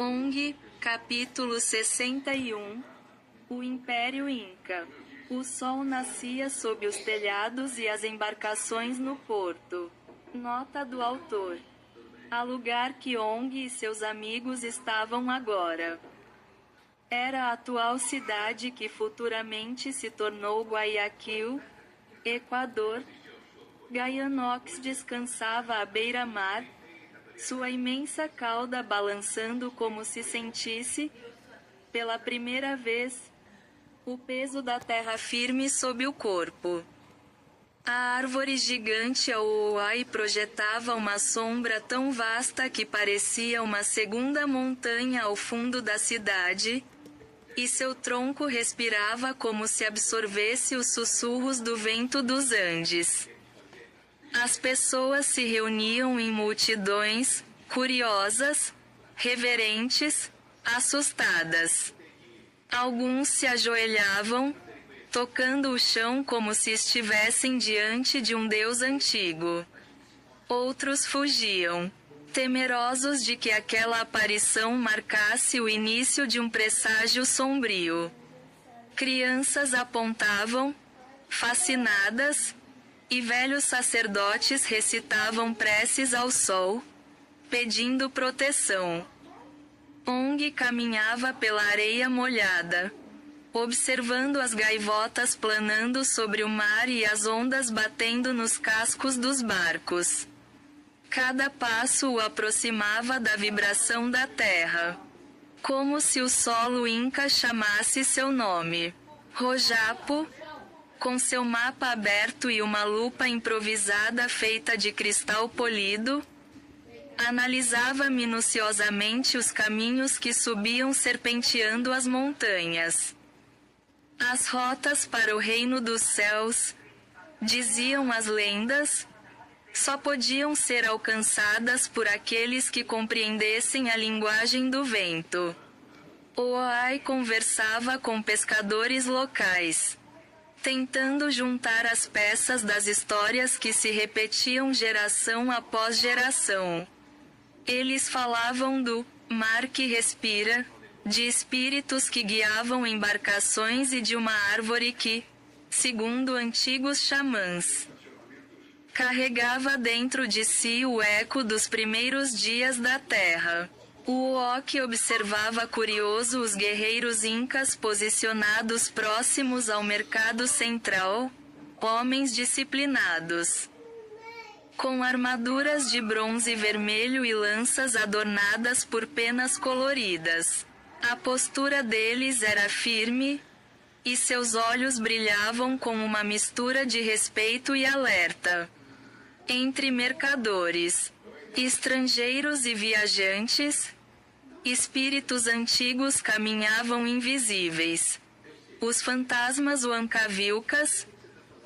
ONG, capítulo 61. O Império Inca. O sol nascia sob os telhados e as embarcações no porto. Nota do autor. A lugar que ONG e seus amigos estavam agora. Era a atual cidade que futuramente se tornou Guayaquil, Equador. Gaianox descansava à beira-mar, sua imensa cauda balançando como se sentisse, pela primeira vez, o peso da terra firme sob o corpo. A árvore gigante Auai projetava uma sombra tão vasta que parecia uma segunda montanha ao fundo da cidade, e seu tronco respirava como se absorvesse os sussurros do vento dos Andes. As pessoas se reuniam em multidões, curiosas, reverentes, assustadas. Alguns se ajoelhavam, tocando o chão como se estivessem diante de um deus antigo. Outros fugiam, temerosos de que aquela aparição marcasse o início de um presságio sombrio. Crianças apontavam, fascinadas, e velhos sacerdotes recitavam preces ao sol, pedindo proteção. ONG caminhava pela areia molhada, observando as gaivotas planando sobre o mar e as ondas batendo nos cascos dos barcos. Cada passo o aproximava da vibração da terra, como se o solo inca chamasse seu nome. Rojapo, com seu mapa aberto e uma lupa improvisada feita de cristal polido, analisava minuciosamente os caminhos que subiam serpenteando as montanhas. As rotas para o reino dos céus, diziam as lendas, só podiam ser alcançadas por aqueles que compreendessem a linguagem do vento. Oai conversava com pescadores locais, tentando juntar as peças das histórias que se repetiam geração após geração. Eles falavam do mar que respira, de espíritos que guiavam embarcações e de uma árvore que, segundo antigos xamãs, carregava dentro de si o eco dos primeiros dias da terra. O Oki observava curioso os guerreiros incas posicionados próximos ao mercado central, homens disciplinados, com armaduras de bronze vermelho e lanças adornadas por penas coloridas. A postura deles era firme, e seus olhos brilhavam com uma mistura de respeito e alerta. Entre mercadores, estrangeiros e viajantes, espíritos antigos caminhavam invisíveis. Os fantasmas Huancavilcas,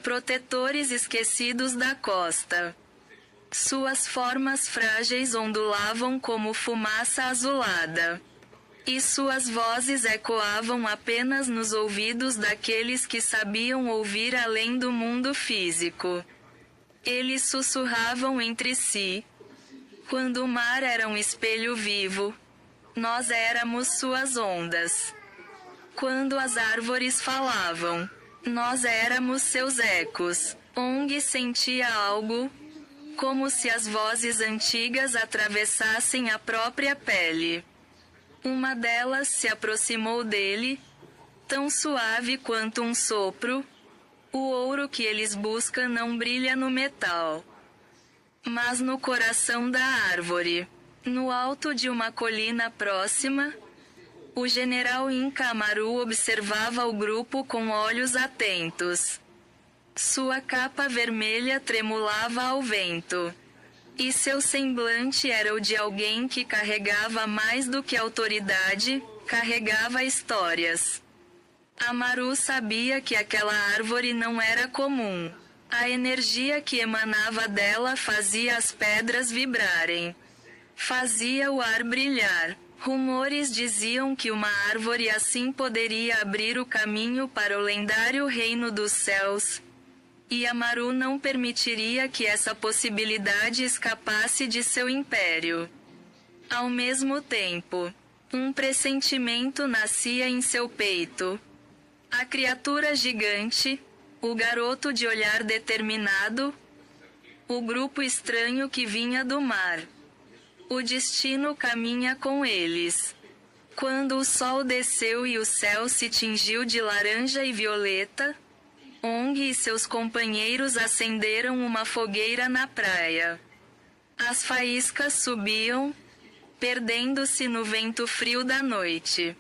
protetores esquecidos da costa. Suas formas frágeis ondulavam como fumaça azulada. E suas vozes ecoavam apenas nos ouvidos daqueles que sabiam ouvir além do mundo físico. Eles sussurravam entre si. Quando o mar era um espelho vivo, nós éramos suas ondas. Quando as árvores falavam, nós éramos seus ecos. ONG sentia algo, como se as vozes antigas atravessassem a própria pele. Uma delas se aproximou dele, tão suave quanto um sopro. O ouro que eles buscam não brilha no metal, mas no coração da árvore. No alto de uma colina próxima, o general Inca Amaru observava o grupo com olhos atentos. Sua capa vermelha tremulava ao vento, e seu semblante era o de alguém que carregava mais do que autoridade, carregava histórias. Amaru sabia que aquela árvore não era comum. A energia que emanava dela fazia as pedras vibrarem. Fazia o ar brilhar. Rumores diziam que uma árvore assim poderia abrir o caminho para o lendário reino dos céus. E Amaru não permitiria que essa possibilidade escapasse de seu império. Ao mesmo tempo, Um pressentimento nascia em seu peito. A criatura gigante, o garoto de olhar determinado, o grupo estranho que vinha do mar. O destino caminha com eles. Quando o sol desceu e o céu se tingiu de laranja e violeta, Ong e seus companheiros acenderam uma fogueira na praia. As faíscas subiam, perdendo-se no vento frio da noite.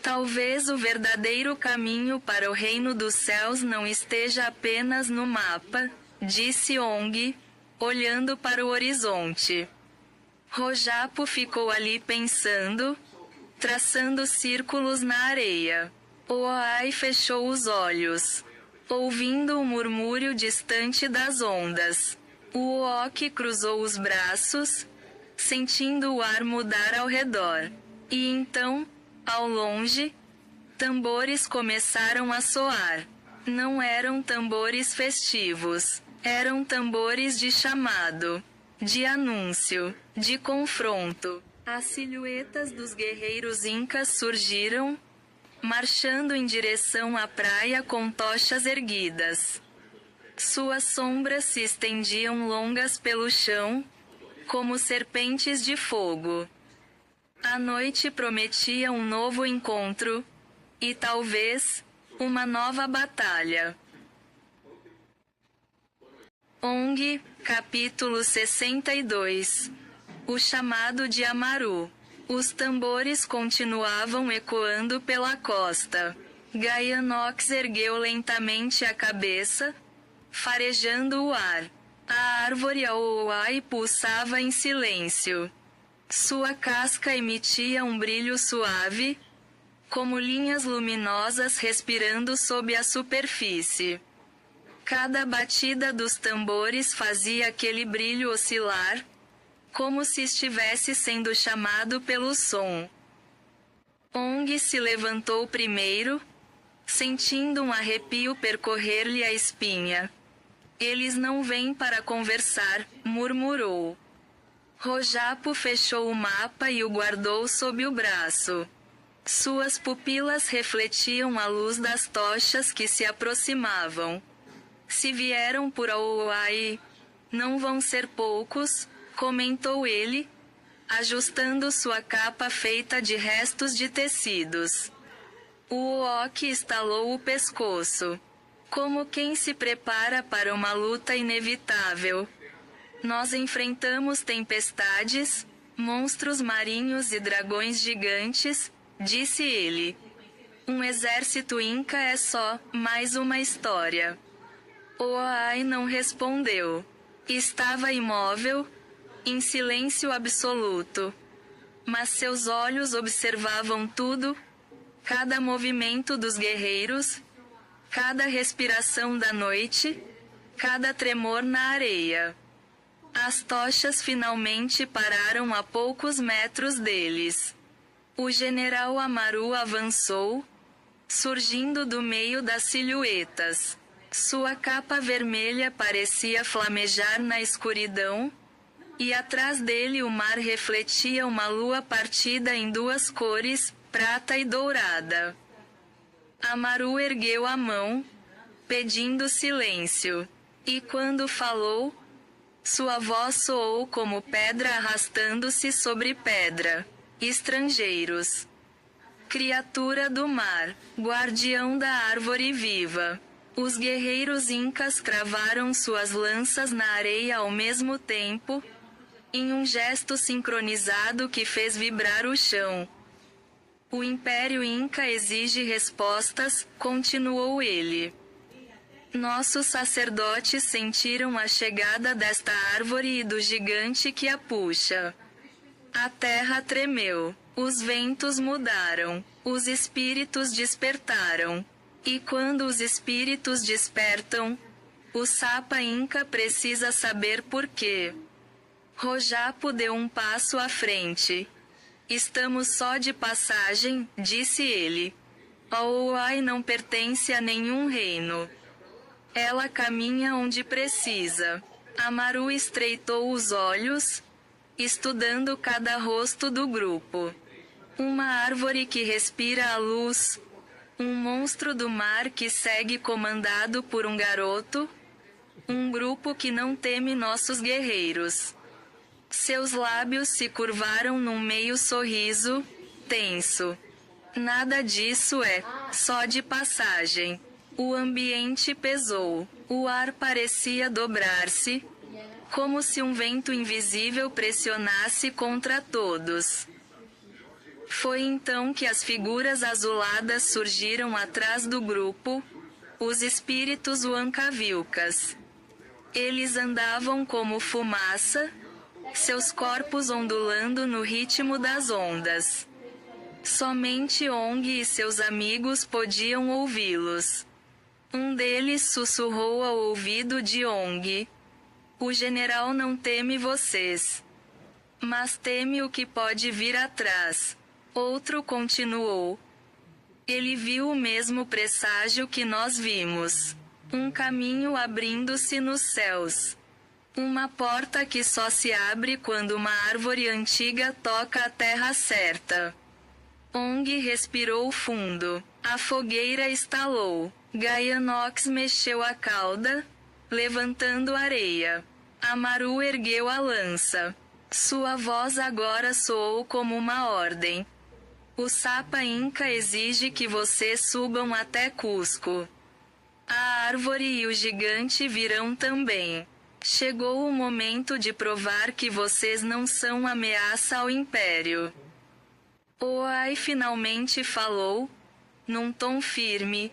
Talvez o verdadeiro caminho para o reino dos céus não esteja apenas no mapa, disse Ong, olhando para o horizonte. Rojapo ficou ali pensando, traçando círculos na areia. Oai fechou os olhos, ouvindo o murmúrio distante das ondas. O Uok cruzou os braços, sentindo o ar mudar ao redor. E então, ao longe, tambores começaram a soar. Não eram tambores festivos, eram tambores de chamado, de anúncio, de confronto. As silhuetas dos guerreiros incas surgiram, marchando em direção à praia com tochas erguidas. Suas sombras se estendiam longas pelo chão, como serpentes de fogo. A noite prometia um novo encontro, e talvez, uma nova batalha. Ong, capítulo 62. O chamado de Amaru. Os tambores continuavam ecoando pela costa. Gaianox ergueu lentamente a cabeça, farejando o ar. A árvore Aouai pulsava em silêncio. Sua casca emitia um brilho suave, como linhas luminosas respirando sob a superfície. Cada batida dos tambores fazia aquele brilho oscilar, como se estivesse sendo chamado pelo som. Ong se levantou primeiro, sentindo um arrepio percorrer-lhe a espinha. Eles não vêm para conversar, murmurou. Rojapo fechou o mapa e o guardou sob o braço. Suas pupilas refletiam a luz das tochas que se aproximavam. Se vieram por Aouai, não vão ser poucos, comentou ele, ajustando sua capa feita de restos de tecidos. O Uok estalou o pescoço, como quem se prepara para uma luta inevitável. Nós enfrentamos tempestades, monstros marinhos e dragões gigantes, disse ele. Um exército inca é só mais uma história. Oai não respondeu. Estava imóvel, em silêncio absoluto. Mas seus olhos observavam tudo, cada movimento dos guerreiros, cada respiração da noite, cada tremor na areia. As tochas finalmente pararam a poucos metros deles. O general Amaru avançou, surgindo do meio das silhuetas. Sua capa vermelha parecia flamejar na escuridão, e atrás dele o mar refletia uma lua partida em duas cores, prata e dourada. Amaru ergueu a mão, pedindo silêncio. E quando falou, sua voz soou como pedra arrastando-se sobre pedra. Estrangeiros. Criatura do mar, guardião da árvore viva. Os guerreiros incas cravaram suas lanças na areia ao mesmo tempo, em um gesto sincronizado que fez vibrar o chão. O Império Inca exige respostas, continuou ele. Nossos sacerdotes sentiram a chegada desta árvore e do gigante que a puxa. A terra tremeu, os ventos mudaram, os espíritos despertaram. E quando os espíritos despertam, o Sapa Inca precisa saber por quê. Rojapo deu um passo à frente. Estamos só de passagem, disse ele. Aouai não pertence a nenhum reino. Ela caminha onde precisa. Amaru estreitou os olhos, estudando cada rosto do grupo. Uma árvore que respira a luz. Um monstro do mar que segue comandado por um garoto. Um grupo que não teme nossos guerreiros. Seus lábios se curvaram num meio sorriso, tenso. Nada disso é só de passagem. O ambiente pesou. O ar parecia dobrar-se, como se um vento invisível pressionasse contra todos. Foi então que as figuras azuladas surgiram atrás do grupo, os espíritos Huancavilcas. Eles andavam como fumaça, seus corpos ondulando no ritmo das ondas. Somente Ong e seus amigos podiam ouvi-los. Um deles sussurrou ao ouvido de Ong: "O general não teme vocês, mas teme o que pode vir atrás." Outro continuou: "Ele viu o mesmo presságio que nós vimos. Um caminho abrindo-se nos céus. Uma porta que só se abre quando uma árvore antiga toca a terra certa." Ong respirou fundo. A fogueira estalou. Gaianox mexeu a cauda, levantando areia. Amaru ergueu a lança. Sua voz agora soou como uma ordem. "O Sapa Inca exige que vocês subam até Cusco. A árvore e o gigante virão também. Chegou o momento de provar que vocês não são ameaça ao Império." Oai finalmente falou, num tom firme.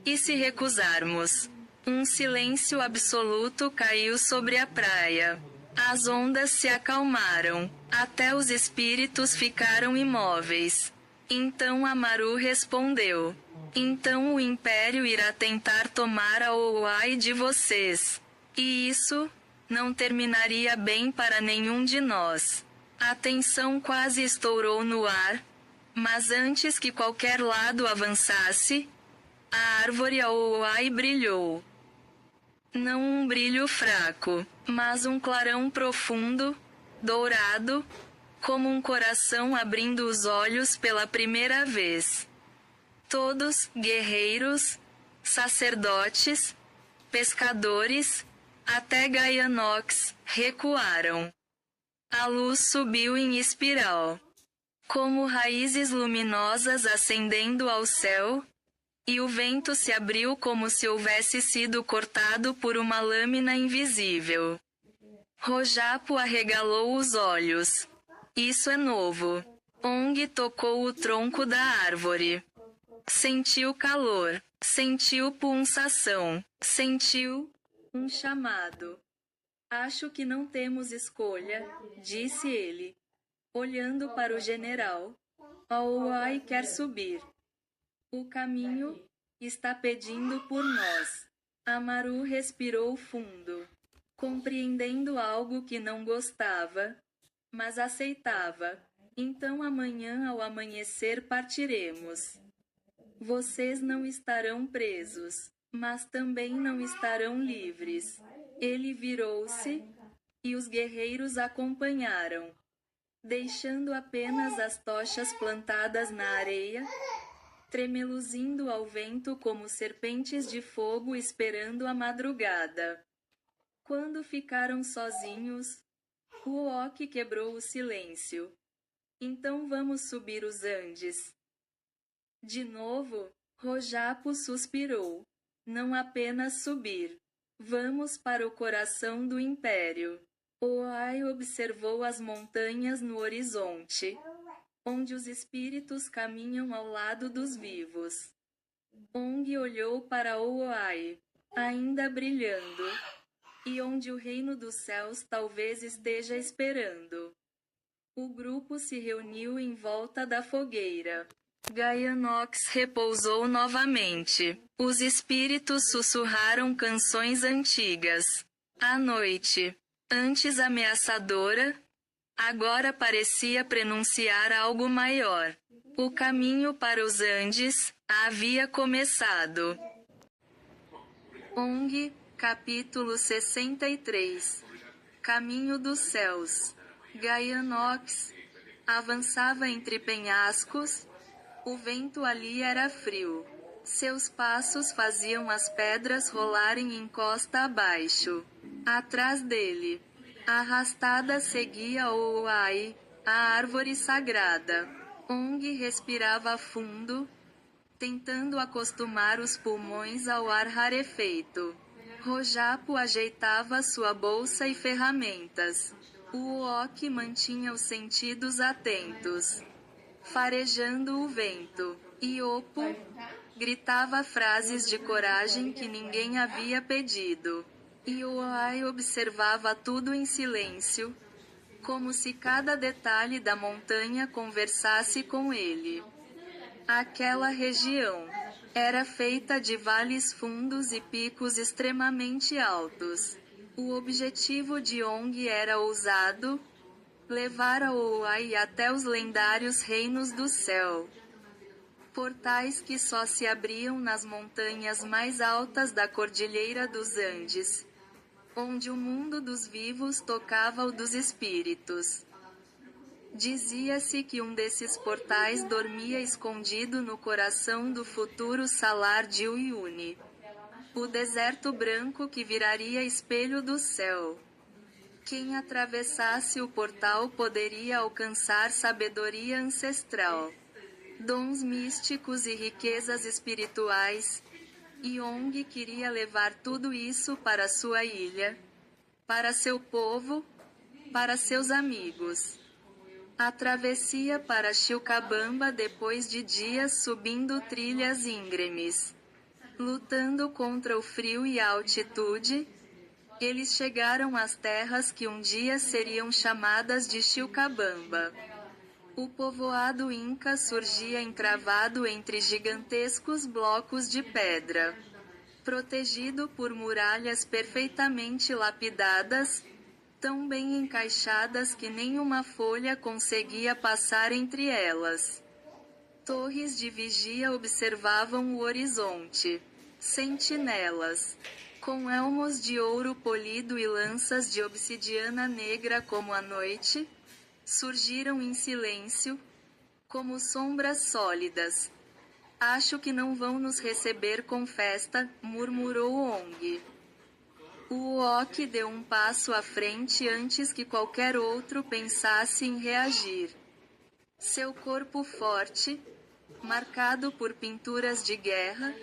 "E se recusarmos?" Um silêncio absoluto caiu sobre a praia. As ondas se acalmaram. Até os espíritos ficaram imóveis. Então Amaru respondeu: "Então o Império irá tentar tomar a Oai de vocês. E isso não terminaria bem para nenhum de nós." A tensão quase estourou no ar, mas antes que qualquer lado avançasse, a árvore Aoai brilhou. Não um brilho fraco, mas um clarão profundo, dourado, como um coração abrindo os olhos pela primeira vez. Todos, guerreiros, sacerdotes, pescadores, até Gaianox, recuaram. A luz subiu em espiral, como raízes luminosas ascendendo ao céu, e o vento se abriu como se houvesse sido cortado por uma lâmina invisível. Rojapo arregalou os olhos. "Isso é novo." Ong tocou o tronco da árvore. Sentiu calor, sentiu pulsação, sentiu um chamado. "Acho que não temos escolha", disse ele, olhando para o general. "Aoai quer subir. O caminho está pedindo por nós." Amaru respirou fundo, compreendendo algo que não gostava, mas aceitava. "Então amanhã ao amanhecer partiremos. Vocês não estarão presos, mas também não estarão livres." Ele virou-se, e os guerreiros acompanharam, deixando apenas as tochas plantadas na areia, tremeluzindo ao vento como serpentes de fogo esperando a madrugada. Quando ficaram sozinhos, Uoki quebrou o silêncio. "Então vamos subir os Andes." De novo, Rojapo suspirou. "Não apenas subir. Vamos para o coração do Império." Oai observou as montanhas no horizonte, onde os espíritos caminham ao lado dos vivos. Ong olhou para Oai, ainda brilhando, e onde o reino dos céus talvez esteja esperando. O grupo se reuniu em volta da fogueira. Gaianox repousou novamente. Os espíritos sussurraram canções antigas. A noite, antes ameaçadora, agora parecia prenunciar algo maior. O caminho para os Andes havia começado. Ong, capítulo 63. Caminho dos céus. Gaianox. Avançava entre penhascos, o vento ali era frio. Seus passos faziam as pedras rolarem encosta abaixo. Atrás dele, arrastada seguia o Uai, a árvore sagrada. Ong respirava fundo, tentando acostumar os pulmões ao ar rarefeito. Rojapo ajeitava sua bolsa e ferramentas. O Uok mantinha os sentidos atentos, farejando o vento. Iopo gritava frases de coragem que ninguém havia pedido. Ioai observava tudo em silêncio, como se cada detalhe da montanha conversasse com ele. Aquela região era feita de vales fundos e picos extremamente altos. O objetivo de Ong era ousado: levar a Ouai até os lendários reinos do céu. Portais que só se abriam nas montanhas mais altas da Cordilheira dos Andes, onde o mundo dos vivos tocava o dos espíritos. Dizia-se que um desses portais dormia escondido no coração do futuro salar de Uyuni, o deserto branco que viraria espelho do céu. Quem atravessasse o portal poderia alcançar sabedoria ancestral, dons místicos e riquezas espirituais. Yong queria levar tudo isso para sua ilha, para seu povo, para seus amigos. A travessia para Chilcabamba, depois de dias subindo trilhas íngremes, lutando contra o frio e a altitude, eles chegaram às terras que um dia seriam chamadas de Chilcabamba. O povoado Inca surgia encravado entre gigantescos blocos de pedra, protegido por muralhas perfeitamente lapidadas, tão bem encaixadas que nenhuma folha conseguia passar entre elas. Torres de vigia observavam o horizonte. Sentinelas, com elmos de ouro polido e lanças de obsidiana negra como a noite, surgiram em silêncio, como sombras sólidas. Acho que não vão nos receber com festa, murmurou Ong. O Uok deu um passo à frente antes que qualquer outro pensasse em reagir. Seu corpo forte, marcado por pinturas de guerra,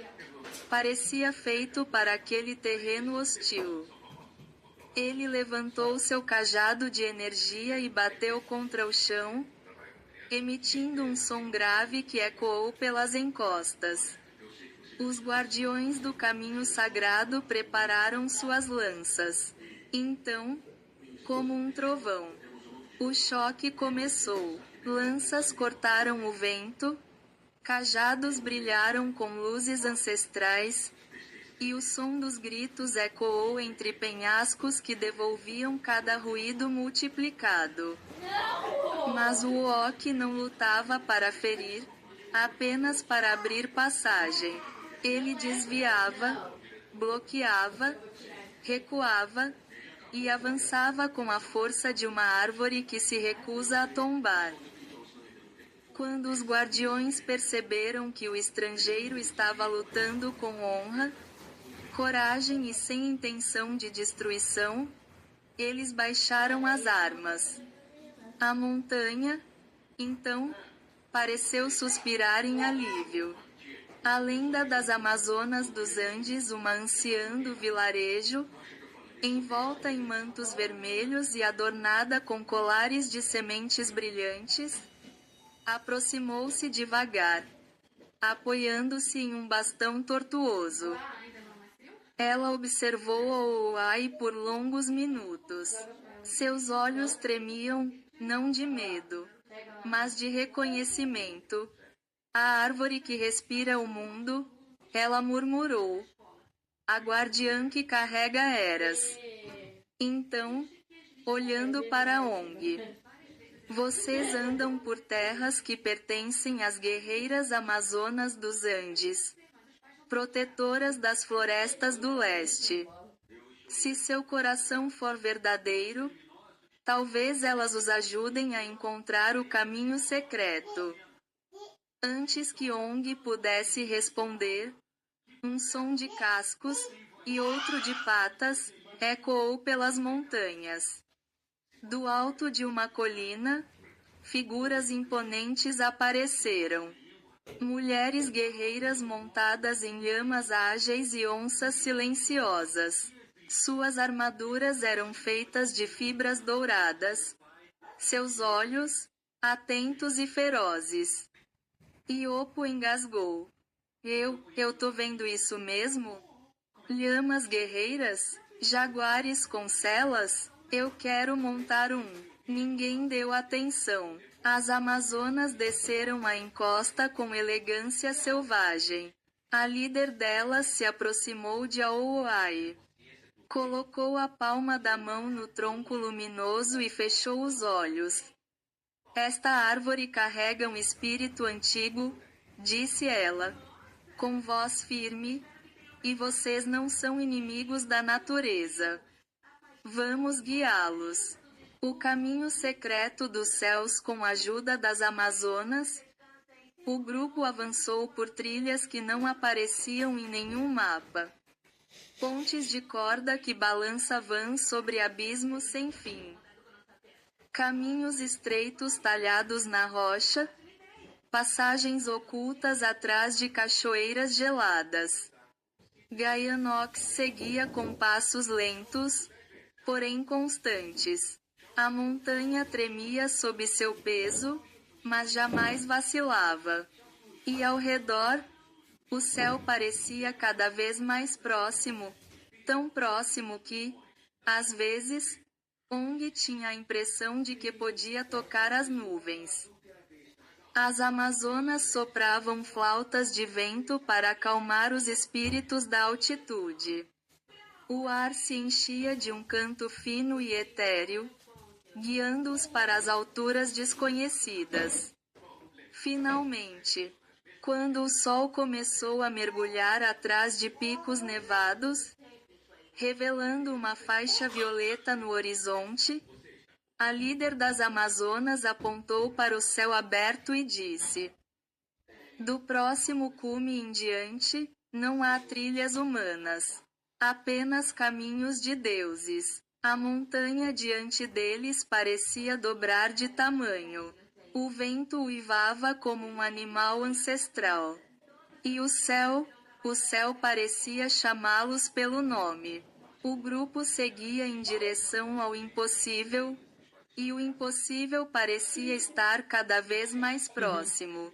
parecia feito para aquele terreno hostil. Ele levantou seu cajado de energia e bateu contra o chão, emitindo um som grave que ecoou pelas encostas. Os guardiões do caminho sagrado prepararam suas lanças. Então, como um trovão, o choque começou. Lanças cortaram o vento, cajados brilharam com luzes ancestrais, e o som dos gritos ecoou entre penhascos que devolviam cada ruído multiplicado. Mas o Uok não lutava para ferir, apenas para abrir passagem. Ele desviava, bloqueava, recuava, e avançava com a força de uma árvore que se recusa a tombar. Quando os guardiões perceberam que o estrangeiro estava lutando com honra, coragem e sem intenção de destruição, eles baixaram as armas. A montanha, então, pareceu suspirar em alívio. A lenda das Amazonas dos Andes, uma anciã do vilarejo, envolta em mantos vermelhos e adornada com colares de sementes brilhantes, aproximou-se devagar, apoiando-se em um bastão tortuoso. Ela observou o Uai por longos minutos. Seus olhos tremiam, não de medo, mas de reconhecimento. A árvore que respira o mundo, ela murmurou. A guardiã que carrega eras. Então, olhando para Ong, vocês andam por terras que pertencem às guerreiras amazonas dos Andes, protetoras das florestas do leste. Se seu coração for verdadeiro, Talvez elas os ajudem a encontrar o caminho secreto. Antes que Ong pudesse responder, um som de cascos, e outro de patas, ecoou pelas montanhas. Do alto de uma colina, figuras imponentes apareceram. Mulheres guerreiras montadas em lhamas ágeis e onças silenciosas. Suas armaduras eram feitas de fibras douradas. Seus olhos, atentos e ferozes. Iopo engasgou. Eu tô vendo isso mesmo? Lhamas guerreiras? Jaguares com celas? Eu quero montar um. Ninguém deu atenção. As amazonas desceram a encosta com elegância selvagem. A líder delas se aproximou de Aoai. Colocou a palma da mão no tronco luminoso e fechou os olhos. Esta árvore carrega um espírito antigo, disse ela, com voz firme, e vocês não são inimigos da natureza. Vamos guiá-los. O caminho secreto dos céus com a ajuda das Amazonas. O grupo avançou por trilhas que não apareciam em nenhum mapa. Pontes de corda que balançavam sobre abismos sem fim. Caminhos estreitos talhados na rocha. Passagens ocultas atrás de cachoeiras geladas. Gaianox seguia com passos lentos, porém constantes. A montanha tremia sob seu peso, mas jamais vacilava. E ao redor, o céu parecia cada vez mais próximo, tão próximo que, às vezes, Ong tinha a impressão de que podia tocar as nuvens. As amazonas sopravam flautas de vento para acalmar os espíritos da altitude. O ar se enchia de um canto fino e etéreo, guiando-os para as alturas desconhecidas. Finalmente, quando o sol começou a mergulhar atrás de picos nevados, revelando uma faixa violeta no horizonte, a líder das Amazonas apontou para o céu aberto e disse: do próximo cume em diante, não há trilhas humanas. Apenas caminhos de deuses. A montanha diante deles parecia dobrar de tamanho. O vento uivava como um animal ancestral. E o céu parecia chamá-los pelo nome. O grupo seguia em direção ao impossível, e o impossível parecia estar cada vez mais próximo.